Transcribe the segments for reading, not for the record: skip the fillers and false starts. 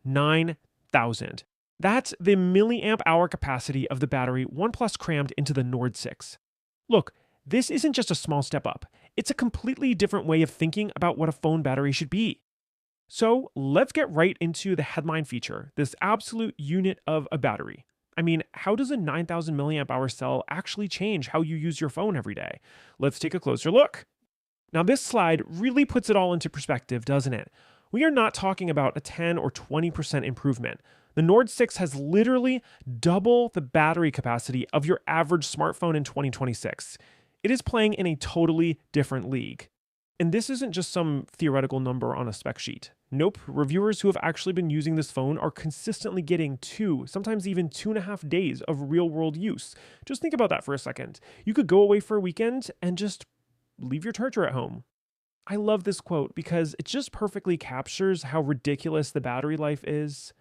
9,000. That's the milliamp hour capacity of the battery OnePlus crammed into the Nord 6. Look, this isn't just a small step up. It's a completely different way of thinking about what a phone battery should be. So let's get right into the headline feature, this absolute unit of a battery. I mean, how does a 9,000 milliamp hour cell actually change how you use your phone every day? Let's take a closer look. Now, this slide really puts it all into perspective, doesn't it? We are not talking about a 10 or 20% improvement. The Nord 6 has literally double the battery capacity of your average smartphone in 2026. It is playing in a totally different league. And this isn't just some theoretical number on a spec sheet. Nope, reviewers who have actually been using this phone are consistently getting 2, sometimes even 2.5 days of real-world use. Just think about that for a second. You could go away for a weekend and just leave your charger at home. I love this quote because it just perfectly captures how ridiculous the battery life is.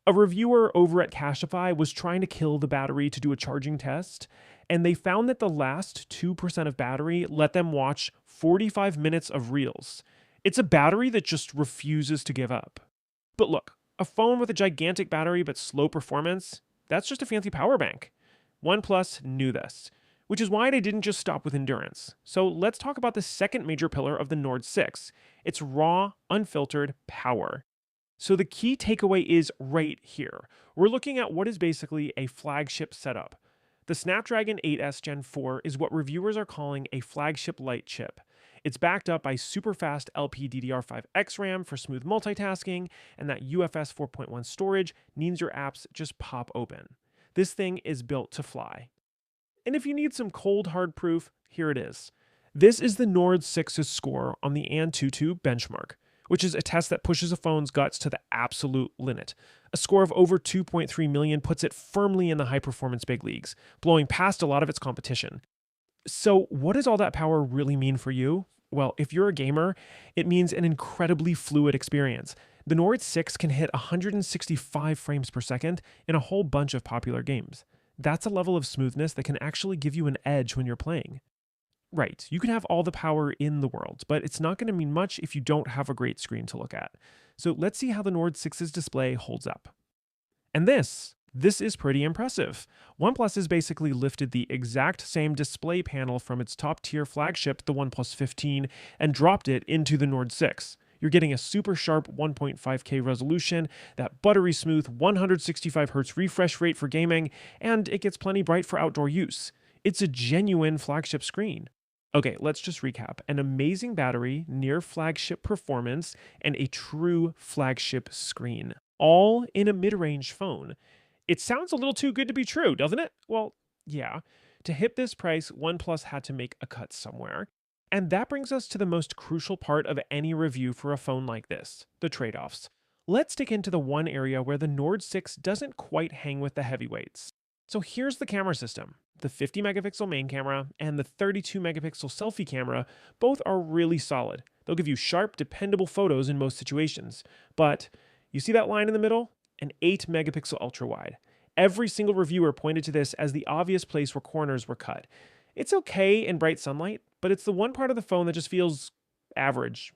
A reviewer over at Cashify was trying to kill the battery to do a charging test, and they found that the last 2% of battery let them watch 45 minutes of reels. It's a battery that just refuses to give up. But look, a phone with a gigantic battery but slow performance, that's just a fancy power bank. OnePlus knew this, which is why they didn't just stop with endurance. So let's talk about the second major pillar of the Nord 6. It's raw, unfiltered power. So the key takeaway is right here. We're looking at what is basically a flagship setup. The Snapdragon 8S Gen 4 is what reviewers are calling a flagship light chip. It's backed up by super fast LPDDR5X RAM for smooth multitasking, and that UFS 4.1 storage means your apps just pop open. This thing is built to fly. And if you need some cold hard proof, here it is. This is the Nord 6's score on the Antutu benchmark, which is a test that pushes a phone's guts to the absolute limit. A score of over 2.3 million puts it firmly in the high-performance big leagues, blowing past a lot of its competition. So what does all that power really mean for you? Well, if you're a gamer, it means an incredibly fluid experience. The Nord 6 can hit 165 frames per second in a whole bunch of popular games. That's a level of smoothness that can actually give you an edge when you're playing. Right, you can have all the power in the world, but it's not going to mean much if you don't have a great screen to look at. So let's see how the Nord 6's display holds up. And this is pretty impressive. OnePlus has basically lifted the exact same display panel from its top-tier flagship, the OnePlus 15, and dropped it into the Nord 6. You're getting a super sharp 1.5K resolution, that buttery smooth 165Hz refresh rate for gaming, and it gets plenty bright for outdoor use. It's a genuine flagship screen. Okay, let's just recap. An amazing battery, near flagship performance, and a true flagship screen, all in a mid-range phone. It sounds a little too good to be true, doesn't it? Well, yeah. To hit this price, OnePlus had to make a cut somewhere. And that brings us to the most crucial part of any review for a phone like this, the trade-offs. Let's dig into the one area where the Nord 6 doesn't quite hang with the heavyweights. So here's the camera system. The 50 megapixel main camera and the 32 megapixel selfie camera both are really solid. They'll give you sharp, dependable photos in most situations. But you see that line in the middle? An 8 megapixel ultra wide. Every single reviewer pointed to this as the obvious place where corners were cut. It's okay in bright sunlight, but it's the one part of the phone that just feels average.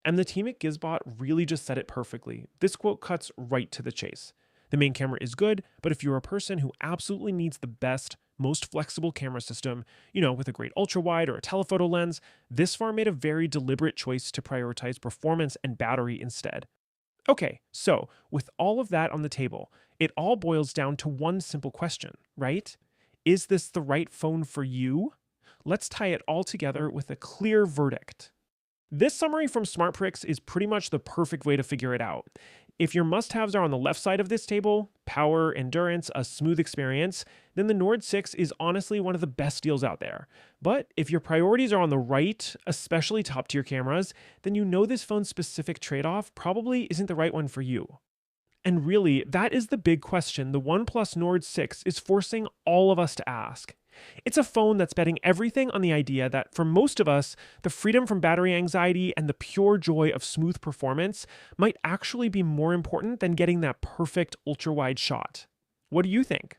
And the team at Gizbot really just said it perfectly. This quote cuts right to the chase. The main camera is good, but if you're a person who absolutely needs the best, most flexible camera system, with a great ultra-wide or a telephoto lens, this phone made a very deliberate choice to prioritize performance and battery instead. Okay, so with all of that on the table, it all boils down to one simple question, right? Is this the right phone for you? Let's tie it all together with a clear verdict. This summary from SmartPrix is pretty much the perfect way to figure it out. If your must-haves are on the left side of this table, power, endurance, a smooth experience, then the Nord 6 is honestly one of the best deals out there. But if your priorities are on the right, especially top-tier cameras, then you know this phone's specific trade-off probably isn't the right one for you. And really, that is the big question the OnePlus Nord 6 is forcing all of us to ask. It's a phone that's betting everything on the idea that for most of us, the freedom from battery anxiety and the pure joy of smooth performance might actually be more important than getting that perfect ultra-wide shot. What do you think?